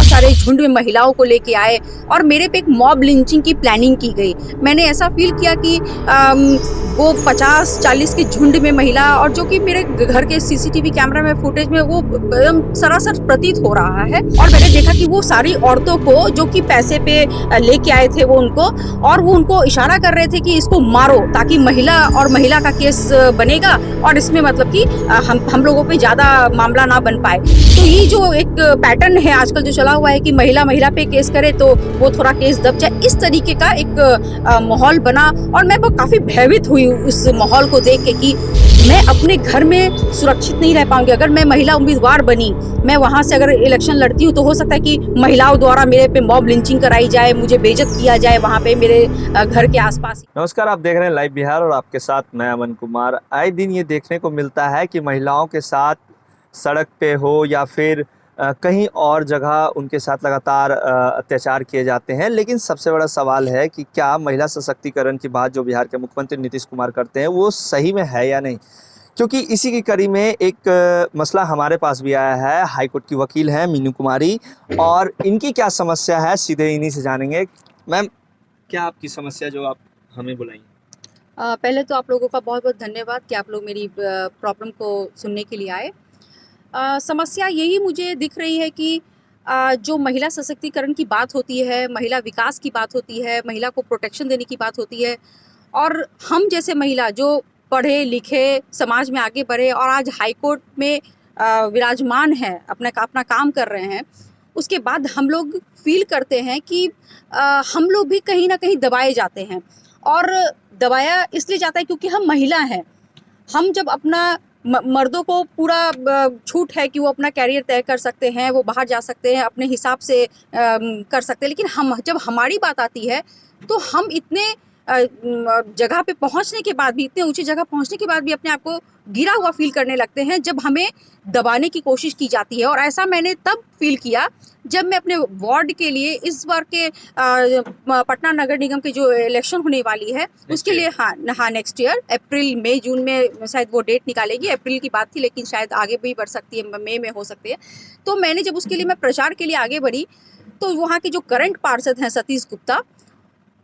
बहुत सारे झुंड में महिलाओं को लेके आए और मेरे पे एक मॉब लिंचिंग की प्लानिंग की गई। मैंने ऐसा फील किया कि वो 50-40 के झुंड में महिला, और जो कि मेरे घर के सीसीटीवी कैमरा में फुटेज में वो एकदम सरासर प्रतीत हो रहा है। और मैंने देखा कि वो सारी औरतों को जो कि पैसे पे लेके आए थे वो उनको, और वो उनको इशारा कर रहे थे कि इसको मारो ताकि महिला और महिला का केस बनेगा और इसमें मतलब कि हम लोगों पे ज़्यादा मामला ना बन पाए। तो ये जो एक पैटर्न है आजकल जो चला हुआ है कि महिला पे केस करे तो वो थोड़ा केस दब जाए, इस तरीके का एक माहौल बना। और मैं काफ़ी भयभीत हुई उस माहौल को देख के कि मैं अपने घर में सुरक्षित नहीं रह पाऊंगी। अगर मैं महिला उम्मीदवार बनी, मैं वहाँ से अगर इलेक्शन लड़ती हूँ तो हो सकता है कि महिलाओं द्वारा मेरे पे मॉब लिंचिंग कराई जाए, मुझे बेइज्जत किया जाए वहाँ पे मेरे घर के आसपास। नमस्कार, आप देख रहे हैं लाइव बिहार और आपके साथ मैं अमन कुमार। आए दिन ये देखने को मिलता है कि महिलाओं के साथ सड़क पे हो या फिर कहीं और जगह उनके साथ लगातार अत्याचार किए जाते हैं। लेकिन सबसे बड़ा सवाल है कि क्या महिला सशक्तिकरण की बात जो बिहार के मुख्यमंत्री नीतीश कुमार करते हैं वो सही में है या नहीं। क्योंकि इसी की कड़ी में एक मसला हमारे पास भी आया है। हाईकोर्ट की वकील हैं मीनू कुमारी, और इनकी क्या समस्या है सीधे इन्हीं से जानेंगे। मैम, क्या आपकी समस्या जो आप हमें बुलाई? पहले तो आप लोगों का बहुत बहुत धन्यवाद कि आप लोग मेरी प्रॉब्लम को सुनने के लिए आए। समस्या यही मुझे दिख रही है कि जो महिला सशक्तिकरण की बात होती है, महिला विकास की बात होती है, महिला को प्रोटेक्शन देने की बात होती है, और हम जैसे महिला जो पढ़े लिखे समाज में आगे बढ़े और आज हाईकोर्ट में विराजमान हैं, अपना काम कर रहे हैं, उसके बाद हम लोग फील करते हैं कि हम लोग भी कहीं ना कहीं दबाए जाते हैं। और दबाया इसलिए जाता है क्योंकि हम महिला हैं। हम जब अपना मर्दों को पूरा छूट है कि वो अपना कैरियर तय कर सकते हैं, वो बाहर जा सकते हैं, अपने हिसाब से कर सकते हैं, लेकिन हम जब हमारी बात आती है तो हम इतने जगह पे पहुंचने के बाद भी, इतने ऊंची जगह पहुंचने के बाद भी अपने आप को गिरा हुआ फील करने लगते हैं जब हमें दबाने की कोशिश की जाती है। और ऐसा मैंने तब फील किया जब मैं अपने वार्ड के लिए इस बार के पटना नगर निगम के जो इलेक्शन होने वाली है उसके लिए, हाँ नेक्स्ट ईयर अप्रैल मई जून में शायद वो डेट निकालेगी। अप्रैल की बात थी लेकिन शायद आगे भी बढ़ सकती है, मई में हो सकती है। तो मैंने जब उसके लिए मैं प्रचार के लिए आगे बढ़ी तो वहाँ के जो करंट पार्षद हैं सतीश गुप्ता,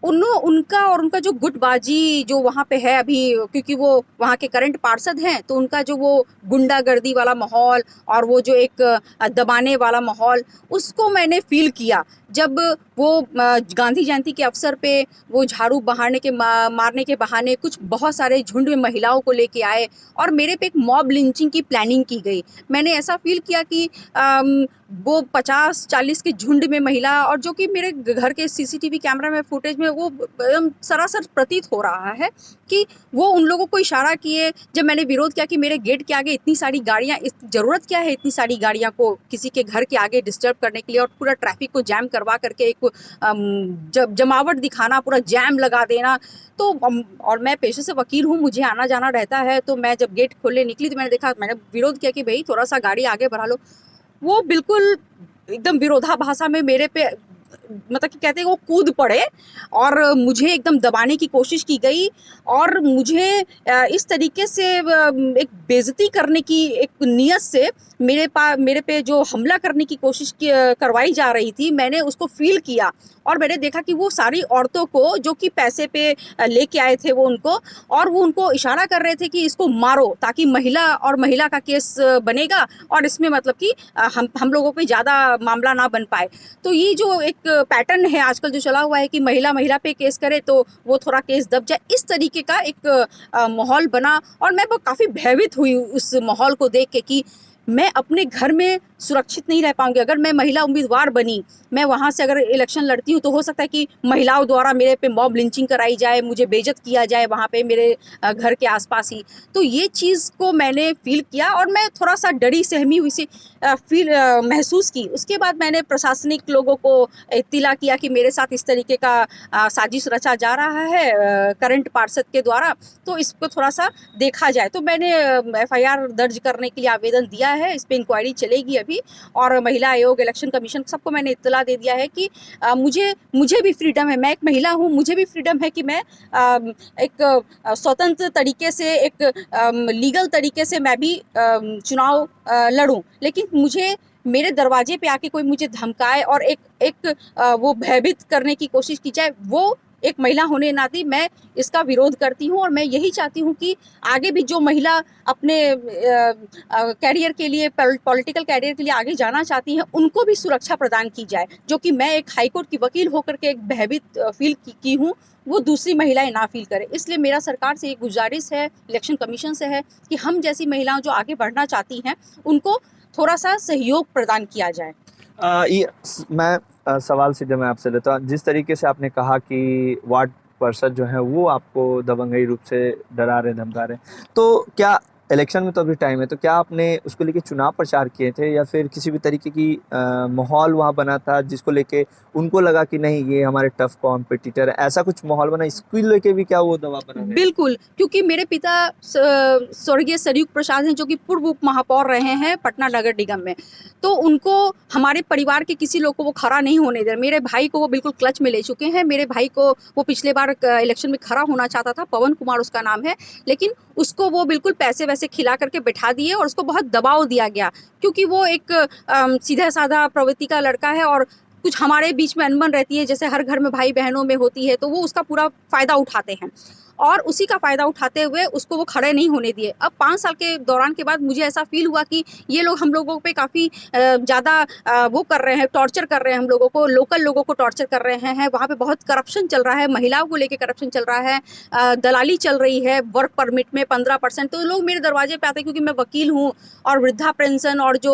उनका जो गुटबाजी जो वहाँ पे है अभी, क्योंकि वो वहाँ के करंट पार्षद हैं, तो उनका जो वो गुंडागर्दी वाला माहौल और वो जो एक दबाने वाला माहौल, उसको मैंने फील किया जब वो गांधी जयंती के अवसर पे वो झाड़ू मारने के बहाने कुछ बहुत सारे झुंड में महिलाओं को लेके आए और मेरे पे एक मॉब लिंचिंग की प्लानिंग की गई। मैंने ऐसा फील किया कि वो 50-40 के झुंड में महिला, और जो कि मेरे घर के सीसीटीवी कैमरा में फुटेज में वो एकदम सरासर प्रतीत हो रहा है कि वो उन लोगों को इशारा किए। जब मैंने विरोध किया कि मेरे गेट के आगे इतनी सारी गाड़ियाँ, ज़रूरत क्या है इतनी सारी गाड़ियाँ को किसी के घर के आगे डिस्टर्ब करने के लिए, और पूरा ट्रैफिक को जैम करवा करके एक जमावट दिखाना, पूरा जैम लगा देना। तो और मैं पेशे से वकील हूँ, मुझे आना जाना रहता है, तो मैं जब गेट खोलने निकली तो मैंने देखा, मैंने विरोध किया कि भाई थोड़ा सा गाड़ी आगे बढ़ा लो। वो बिल्कुल एकदम विरोधाभासा में मेरे पे, मतलब कि कहते हैं वो कूद पड़े और मुझे एकदम दबाने की कोशिश की गई। और मुझे इस तरीके से एक बेइज्जती करने की एक नियत से मेरे पे जो हमला करने की कोशिश करवाई जा रही थी, मैंने उसको फील किया। और मैंने देखा कि वो सारी औरतों को जो कि पैसे पे लेके आए थे वो उनको, और वो उनको इशारा कर रहे थे कि इसको मारो ताकि महिला और महिला का केस बनेगा और इसमें मतलब कि हम लोगों पे ज़्यादा मामला ना बन पाए। तो ये जो एक पैटर्न है आजकल जो चला हुआ है कि महिला पे केस करे तो वो थोड़ा केस दब जाए, इस तरीके का एक माहौल बना। और मैं काफ़ी भयभीत हुई उस माहौल को देख के कि मैं अपने घर में सुरक्षित नहीं रह पाऊंगी। अगर मैं महिला उम्मीदवार बनी, मैं वहाँ से अगर इलेक्शन लड़ती हूँ तो हो सकता है कि महिलाओं द्वारा मेरे पे मॉब लिंचिंग कराई जाए, मुझे बेइज्जत किया जाए वहाँ पे मेरे घर के आसपास ही। तो ये चीज़ को मैंने फील किया और मैं थोड़ा सा डरी सहमी हुई सी महसूस की। उसके बाद मैंने प्रशासनिक लोगों को इत्तिला किया कि मेरे साथ इस तरीके का साजिश रचा जा रहा है करंट पार्षद के द्वारा, तो इसको थोड़ा सा देखा जाए। तो मैंने FIR दर्ज करने के लिए आवेदन दिया है, इस पर इंक्वायरी चलेगी अभी। और महिला आयोग, इलेक्शन कमीशन, सबको मैंने इत्तला दे दिया है कि मुझे भी फ्रीडम है, मैं एक महिला हूँ, मुझे भी फ्रीडम है कि मैं एक स्वतंत्र तरीके से, एक लीगल तरीके से मैं भी चुनाव लड़ूं। लेकिन मुझे मेरे दरवाजे पे आके कोई मुझे धमकाए और वो भयभीत करने की कोशिश की जाए, वो एक महिला होने के नाते मैं इसका विरोध करती हूँ। और मैं यही चाहती हूँ कि आगे भी जो महिला अपने कैरियर के लिए, पॉलिटिकल कैरियर के लिए आगे जाना चाहती हैं, उनको भी सुरक्षा प्रदान की जाए। जो कि मैं एक हाईकोर्ट की वकील होकर के एक भयभीत फील की हूँ, वो दूसरी महिलाएं ना फील करें। इसलिए मेरा सरकार से एक गुजारिश है, इलेक्शन कमीशन से है, कि हम जैसी महिलाओं जो आगे बढ़ना चाहती हैं, उनको थोड़ा सा सहयोग प्रदान किया जाए। मैं सवाल सीधे मैं आपसे लेता हूँ। जिस तरीके से आपने कहा कि वार्ड पार्षद जो है वो आपको दबंगई रूप से डरा रहे, धमका रहे, तो क्या इलेक्शन में तो अभी टाइम है, तो क्या आपने उसको लेके चुनाव प्रचार किए थे या फिर किसी भी तरीके की माहौल वहाँ बना था जिसको लेके उनको लगा कि नहीं ये हमारे टफ कॉम्पिटिटर है, ऐसा कुछ माहौल बना, इसको लेके भी क्या वो दबाव बना रहे? बिल्कुल, क्योंकि मेरे पिता स्वर्गीय सरयुग प्रसाद हैं, जो कि पूर्व उप महापौर रहे हैं पटना नगर निगम में। तो उनको, हमारे परिवार के किसी लोग को वो खड़ा नहीं होने दे रहे। मेरे भाई को वो बिल्कुल क्लच में ले चुके हैं। मेरे भाई को, वो पिछले बार इलेक्शन में खड़ा होना चाहता था, पवन कुमार उसका नाम है, लेकिन उसको वो बिल्कुल पैसे वैसे खिला करके बैठा दिए और उसको बहुत दबाव दिया गया, क्योंकि वो एक सीधा साधा प्रवृत्ति का लड़का है और कुछ हमारे बीच में अनबन रहती है, जैसे हर घर में भाई बहनों में होती है, तो वो उसका पूरा फायदा उठाते हैं और उसी का फायदा उठाते हुए उसको वो खड़े नहीं होने दिए। अब 5 साल के दौरान के बाद मुझे ऐसा फील हुआ कि ये लोग हम लोगों पे काफ़ी ज़्यादा वो कर रहे हैं, टॉर्चर कर रहे हैं हम लोगों को, लोकल लोगों को टॉर्चर कर रहे हैं। वहाँ पे बहुत करप्शन चल रहा है, महिलाओं को लेके करप्शन चल रहा है, दलाली चल रही है वर्क परमिट में 15%। तो लोग मेरे दरवाजे पे आते हैं, क्योंकि मैं वकील हूँ और वृद्धा पेंशन और जो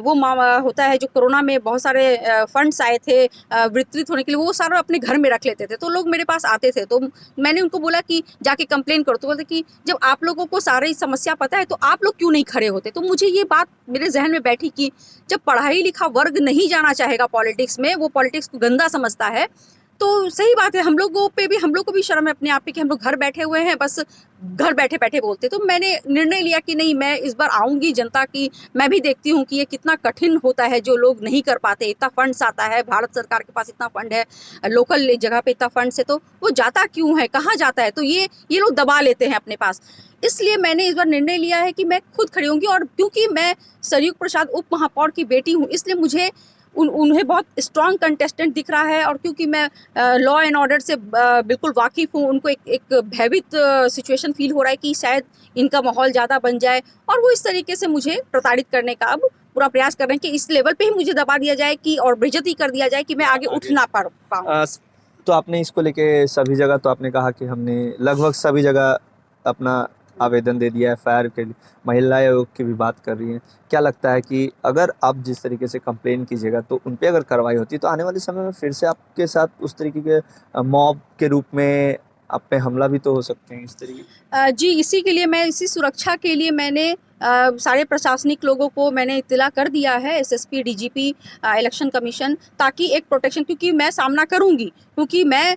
वो होता है, जो कोरोना में बहुत सारे फंड्स आए थे वितरित होने के लिए, वो सारा अपने घर में रख लेते थे। तो लोग मेरे पास आते थे, तो मैंने उनको बोला कि जाके कंप्लेन करो। तो बोलते कि जब आप लोगों को सारी समस्या पता है तो आप लोग क्यों नहीं खड़े होते। तो मुझे ये बात मेरे जहन में बैठी कि जब पढ़ाई लिखा वर्ग नहीं जाना चाहेगा पॉलिटिक्स में, वो पॉलिटिक्स को गंदा समझता है, तो सही बात है, हम लोग को भी शर्म है अपने आप पे कि हम लोग घर बैठे हुए हैं, बस घर बैठे बैठे बोलते। तो मैंने निर्णय लिया कि नहीं, मैं इस बार आऊँगी जनता की, मैं भी देखती हूँ कि ये कितना कठिन होता है, जो लोग नहीं कर पाते। इतना फंड्स आता है, भारत सरकार के पास इतना फंड है, लोकल जगह पे इतना फंड्स है, तो वो जाता क्यों है, कहाँ जाता है, तो ये लोग दबा लेते हैं अपने पास। इसलिए मैंने इस बार निर्णय लिया है कि मैं खुद खड़ी होंगी। और क्योंकि मैं सरयुग प्रसाद उप महापौर की बेटी हूँ, इसलिए मुझे उन्हें बहुत स्ट्रॉन्ग कंटेस्टेंट दिख रहा है। और क्योंकि मैं लॉ एंड ऑर्डर से बिल्कुल वाकिफ़ हूँ, उनको एक भयभीत सिचुएशन फील हो रहा है कि शायद इनका माहौल ज़्यादा बन जाए, और वो इस तरीके से मुझे प्रताड़ित करने का अब पूरा प्रयास कर रहे हैं कि इस लेवल पे ही मुझे दबा दिया जाए कि, और बेइज्जती कर दिया जाए कि मैं आगे उठ ना पाऊँ। तो आपने इसको लेके सभी जगह, तो आपने कहा कि हमने लगभग सभी जगह अपना आवेदन दे दिया है, एफआईआर के लिए महिला आयोग की भी बात कर रही हैं। क्या लगता है कि अगर आप जिस तरीके से कंप्लेन कीजिएगा तो उन पे अगर कार्रवाई होती तो आने वाले समय में फिर से आपके साथ उस तरीके के मॉब के रूप में आप पे हमला भी तो हो सकते हैं इस तरीके? जी, इसी के लिए मैं, इसी सुरक्षा के लिए मैंने सारे प्रशासनिक लोगों को मैंने इत्तला कर दिया है, एसएसपी, डीजीपी, इलेक्शन कमीशन, ताकि एक प्रोटेक्शन, क्योंकि मैं सामना करूँगी, क्योंकि मैं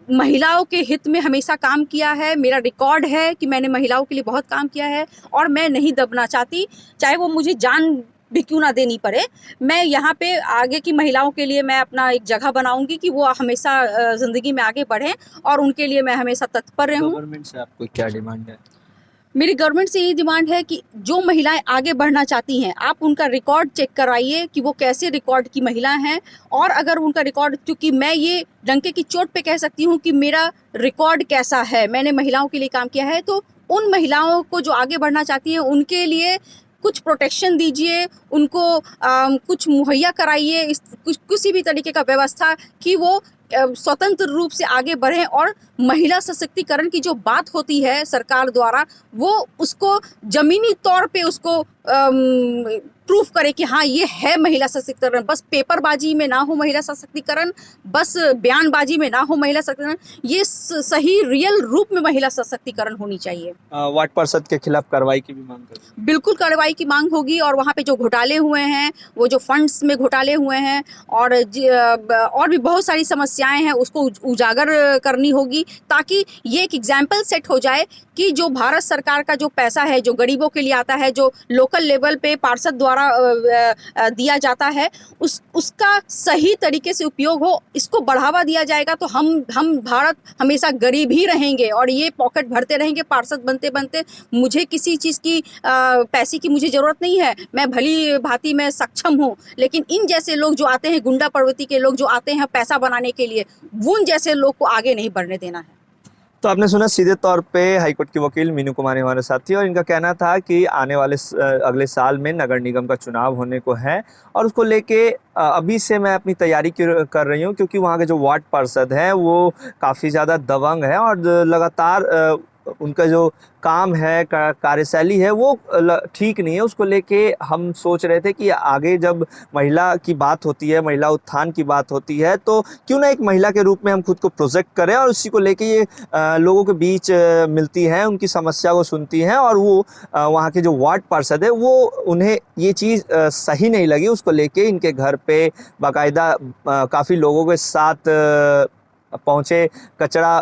महिलाओं के हित में हमेशा काम किया है। मेरा रिकॉर्ड है कि मैंने महिलाओं के लिए बहुत काम किया है और मैं नहीं दबना चाहती, चाहे वो मुझे जान भी क्यों ना देनी पड़े। मैं यहाँ पे आगे की महिलाओं के लिए मैं अपना एक जगह बनाऊंगी कि वो हमेशा ज़िंदगी में आगे बढ़ें, और उनके लिए मैं हमेशा तत्पर रहूँ। गवर्नमेंट से आपको क्या डिमांड है? मेरी गवर्नमेंट से यही डिमांड है कि जो महिलाएं आगे बढ़ना चाहती हैं, आप उनका रिकॉर्ड चेक कराइए कि वो कैसे रिकॉर्ड की महिला हैं। और अगर उनका रिकॉर्ड, क्योंकि मैं ये डंके की चोट पे कह सकती हूँ कि मेरा रिकॉर्ड कैसा है, मैंने महिलाओं के लिए काम किया है, तो उन महिलाओं को जो आगे बढ़ना चाहती हैं उनके लिए कुछ प्रोटेक्शन दीजिए, उनको कुछ मुहैया कराइए, किसी भी तरीके का व्यवस्था, कि वो स्वतंत्र रूप से आगे बढ़ें। और महिला सशक्तिकरण की जो बात होती है सरकार द्वारा, वो उसको ज़मीनी तौर पे उसको प्रूफ करे कि हाँ ये है महिला सशक्तिकरण। बस पेपरबाजी में ना हो महिला सशक्तिकरण, बस बयानबाजी में ना हो महिला सशक्तिकरण, ये सही रियल रूप में महिला सशक्तिकरण होनी चाहिए। वार्ड पार्षद के खिलाफ कार्रवाई की भी मांग कर रहे हैं? बिल्कुल कार्रवाई की मांग होगी, और वहाँ पे जो घोटाले हुए हैं, वो जो फंड्स में घोटाले हुए हैं, और भी बहुत सारी समस्याएं हैं, उसको उजागर करनी होगी, ताकि ये एक एग्जाम्पल सेट हो जाए कि जो भारत सरकार का जो पैसा है, जो गरीबों के लिए आता है, जो लोकल लेवल पे पार्षद द्वारा दिया जाता है, उसका सही तरीके से उपयोग हो, इसको बढ़ावा दिया जाएगा तो हम भारत हमेशा गरीब ही रहेंगे और ये पॉकेट भरते रहेंगे पार्षद बनते बनते। मुझे किसी चीज़ की पैसे की मुझे ज़रूरत नहीं है, मैं भली भांति मैं सक्षम हूँ, लेकिन इन जैसे लोग जो आते हैं, गुंडा प्रवृत्ति के लोग जो आते हैं पैसा बनाने के लिए, उन जैसे लोग को आगे नहीं बढ़ने देना है। तो आपने सुना सीधे तौर पे हाईकोर्ट की वकील मीनू कुमारी हमारे साथ थी और इनका कहना था कि आने वाले अगले साल में नगर निगम का चुनाव होने को है और उसको लेके अभी से मैं अपनी तैयारी कर रही हूँ, क्योंकि वहाँ के जो वार्ड पार्षद हैं वो काफ़ी ज़्यादा दबंग है और लगातार उनका जो काम है, कार्यशैली है वो ठीक नहीं है। उसको लेके हम सोच रहे थे कि आगे जब महिला की बात होती है, महिला उत्थान की बात होती है, तो क्यों ना एक महिला के रूप में हम खुद को प्रोजेक्ट करें और उसी को लेके ये लोगों के बीच मिलती हैं, उनकी समस्या को सुनती हैं और वो वहाँ के जो वार्ड पार्षद है वो उन्हें ये चीज़ सही नहीं लगी। उसको लेके इनके घर पे बाकायदा काफ़ी लोगों के साथ पहुँचे, कचरा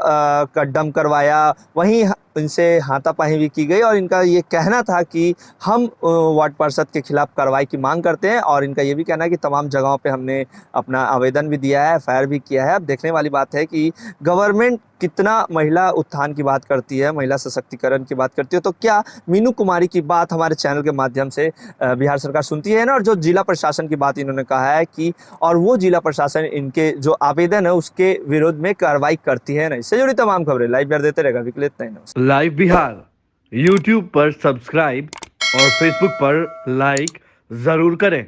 का डंप करवाया, वहीं इनसे हाथापाई भी की गई और इनका ये कहना था कि हम वार्ड पार्षद के खिलाफ कार्रवाई की मांग करते हैं और इनका ये भी कहना है कि तमाम जगहों पे हमने अपना आवेदन भी दिया है, एफआईआर भी किया है। अब देखने वाली बात है कि गवर्नमेंट कितना महिला उत्थान की बात करती है, महिला सशक्तिकरण की बात करती है। तो क्या मीनू कुमारी की बात हमारे चैनल के माध्यम से बिहार सरकार सुनती है ना, और जो जिला प्रशासन की बात इन्होंने कहा है कि और वो जिला प्रशासन इनके जो आवेदन है उसके विरोध में कार्रवाई करती है ना। इससे जुड़ी तमाम खबरें लाइव बिहार देते रहेगा। विकल इतना ही। लाइव बिहार यूट्यूब पर सब्सक्राइब और फेसबुक पर लाइक जरूर करें।